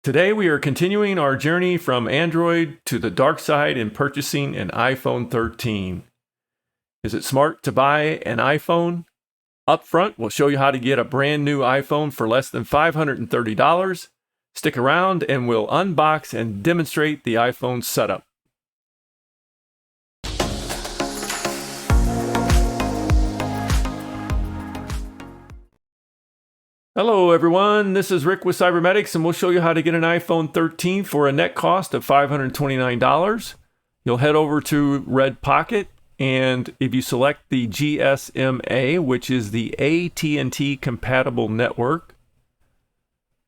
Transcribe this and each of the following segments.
Today we are continuing our journey from Android to the dark side in purchasing an iPhone 13. Is it smart to buy an iPhone? Upfront will show you how to get a brand new iPhone for less than $530. Stick around and we'll unbox and demonstrate the iPhone setup. Hello everyone, this is Rick with Cybernetics, and we'll show you how to get an iPhone 13 for a net cost of $529. You'll head over to Red Pocket, and if you select the GSMA, which is the AT&T compatible network,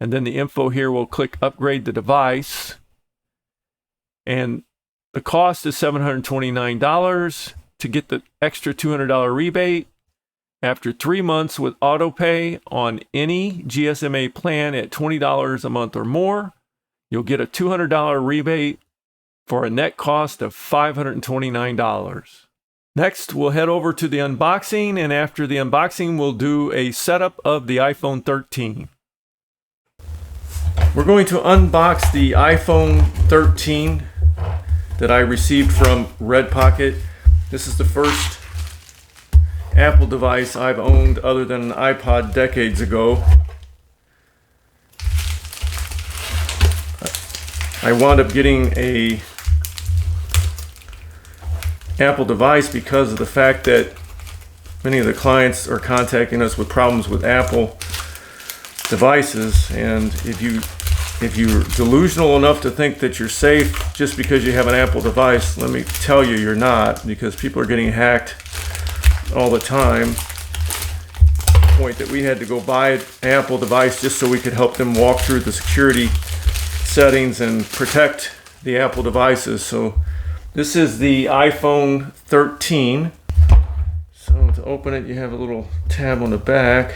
and then the info here, we'll click upgrade the device, and the cost is $729 to get the extra $200 rebate. After 3 months with autopay on any GSMA plan at $20 a month or more, you'll get a $200 rebate for a net cost of $529. Next, we'll head over to the unboxing, and after the unboxing, we'll do a setup of the iPhone 13. We're going to unbox the iPhone 13 that I received from Red Pocket. This is the first Apple device I've owned other than an iPod decades ago. I wound up getting a Apple device because of the fact that many of the clients are contacting us with problems with Apple devices, and if you're delusional enough to think that you're safe just because you have an Apple device, let me tell you, you're not, because people are getting hacked all the time. The point that we had to go buy an Apple device just so we could help them walk through the security settings and protect the Apple devices. So this is the iPhone 13. So to open it, you have a little tab on the back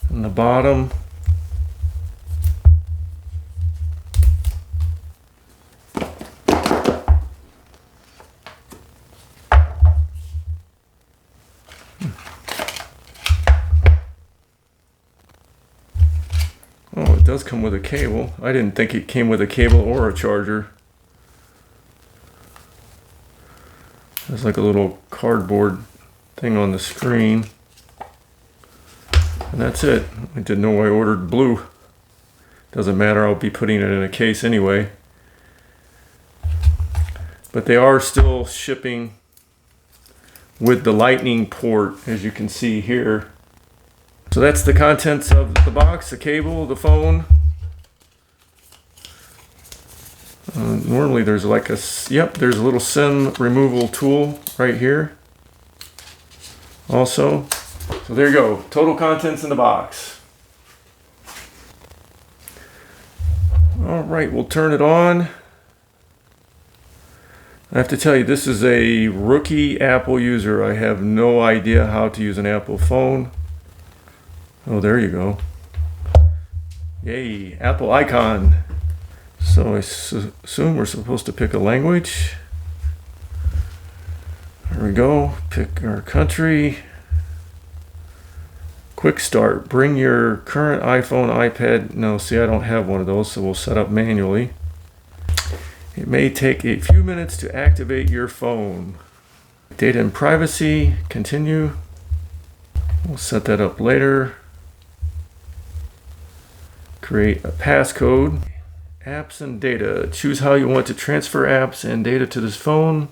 and the bottom. Oh, it does come with a cable. I didn't think it came with a cable or a charger. There's like a little cardboard thing on the screen. And that's it. I didn't know I ordered blue. Doesn't matter, I'll be putting it in a case anyway. But they are still shipping with the lightning port, as you can see here. So that's the contents of the box: the cable, the phone. Normally there's like there's a little SIM removal tool right here also. So there you go, total contents in the box. All right, we'll turn it on. I have to tell you, this is a rookie Apple user. I have no idea how to use an Apple phone. Oh, there you go. Yay, Apple icon. So I assume we're supposed to pick a language. There we go, pick our country. Quick start, bring your current iPhone, iPad. No, see, I don't have one of those, so we'll set up manually. It may take a few minutes to activate your phone. Data and privacy, continue. We'll set that up later. Create a passcode. Apps and data. Choose how you want to transfer apps and data to this phone.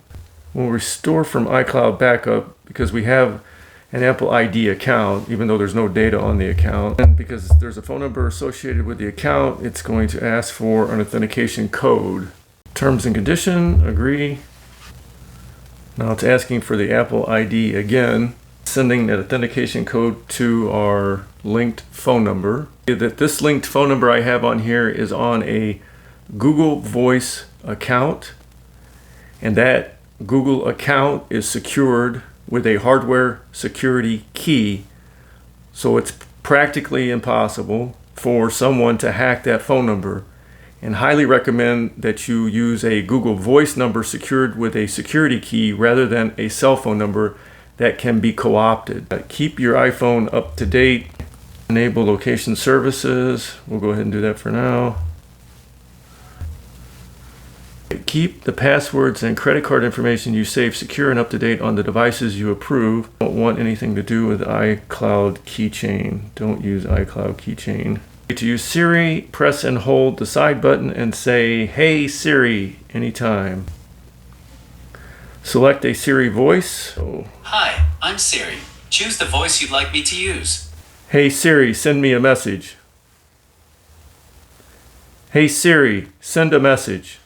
We'll restore from iCloud backup because we have an Apple ID account, even though there's no data on the account. And because there's a phone number associated with the account, it's going to ask for an authentication code. Terms and condition, agree. Now it's asking for the Apple ID again, sending that authentication code to our linked phone number. This linked phone number I have on here is on a Google Voice account, and that Google account is secured with a hardware security key, so it's practically impossible for someone to hack that phone number, and highly recommend that you use a Google Voice number secured with a security key rather than a cell phone number that can be co-opted. Keep your iPhone up to date. Enable location services. We'll go ahead and do that for now. Keep the passwords and credit card information you save secure and up to date on the devices you approve. Don't want anything to do with iCloud keychain. Don't use iCloud keychain. To use Siri, press and hold the side button and say, "Hey Siri," anytime. Select a Siri voice. Hi, I'm Siri. Choose the voice you'd like me to use. Hey Siri, send me a message. Hey Siri, send a message.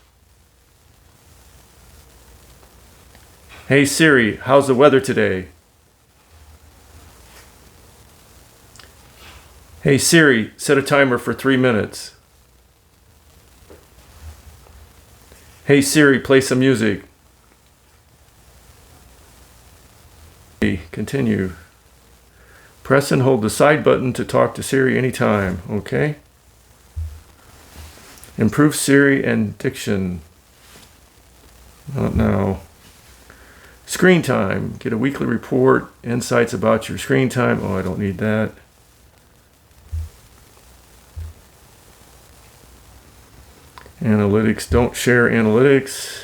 Hey Siri, how's the weather today? Hey Siri, set a timer for 3 minutes. Hey Siri, play some music. Continue. Press and hold the side button to talk to Siri anytime, okay? Improve Siri and diction. Not now. Screen time. Get a weekly report, insights about your screen time. Oh, I don't need that. Analytics. Don't share analytics.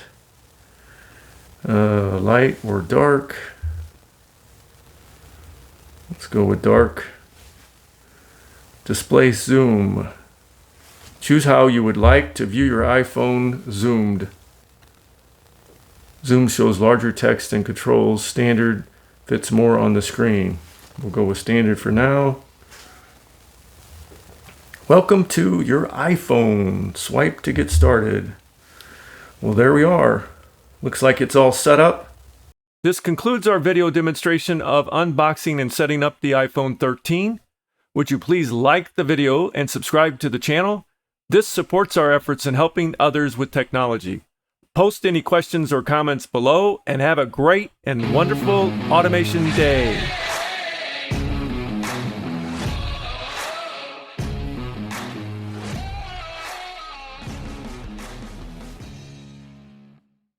Light or dark. Let's go with dark. Display zoom. Choose how you would like to view your iPhone zoomed. Zoom shows larger text and controls. Standard fits more on the screen. We'll go with standard for now. Welcome to your iPhone. Swipe to get started. Well, there we are. Looks like it's all set up. This concludes our video demonstration of unboxing and setting up the iPhone 13. Would you please like the video and subscribe to the channel? This supports our efforts in helping others with technology. Post any questions or comments below and have a great and wonderful automation day.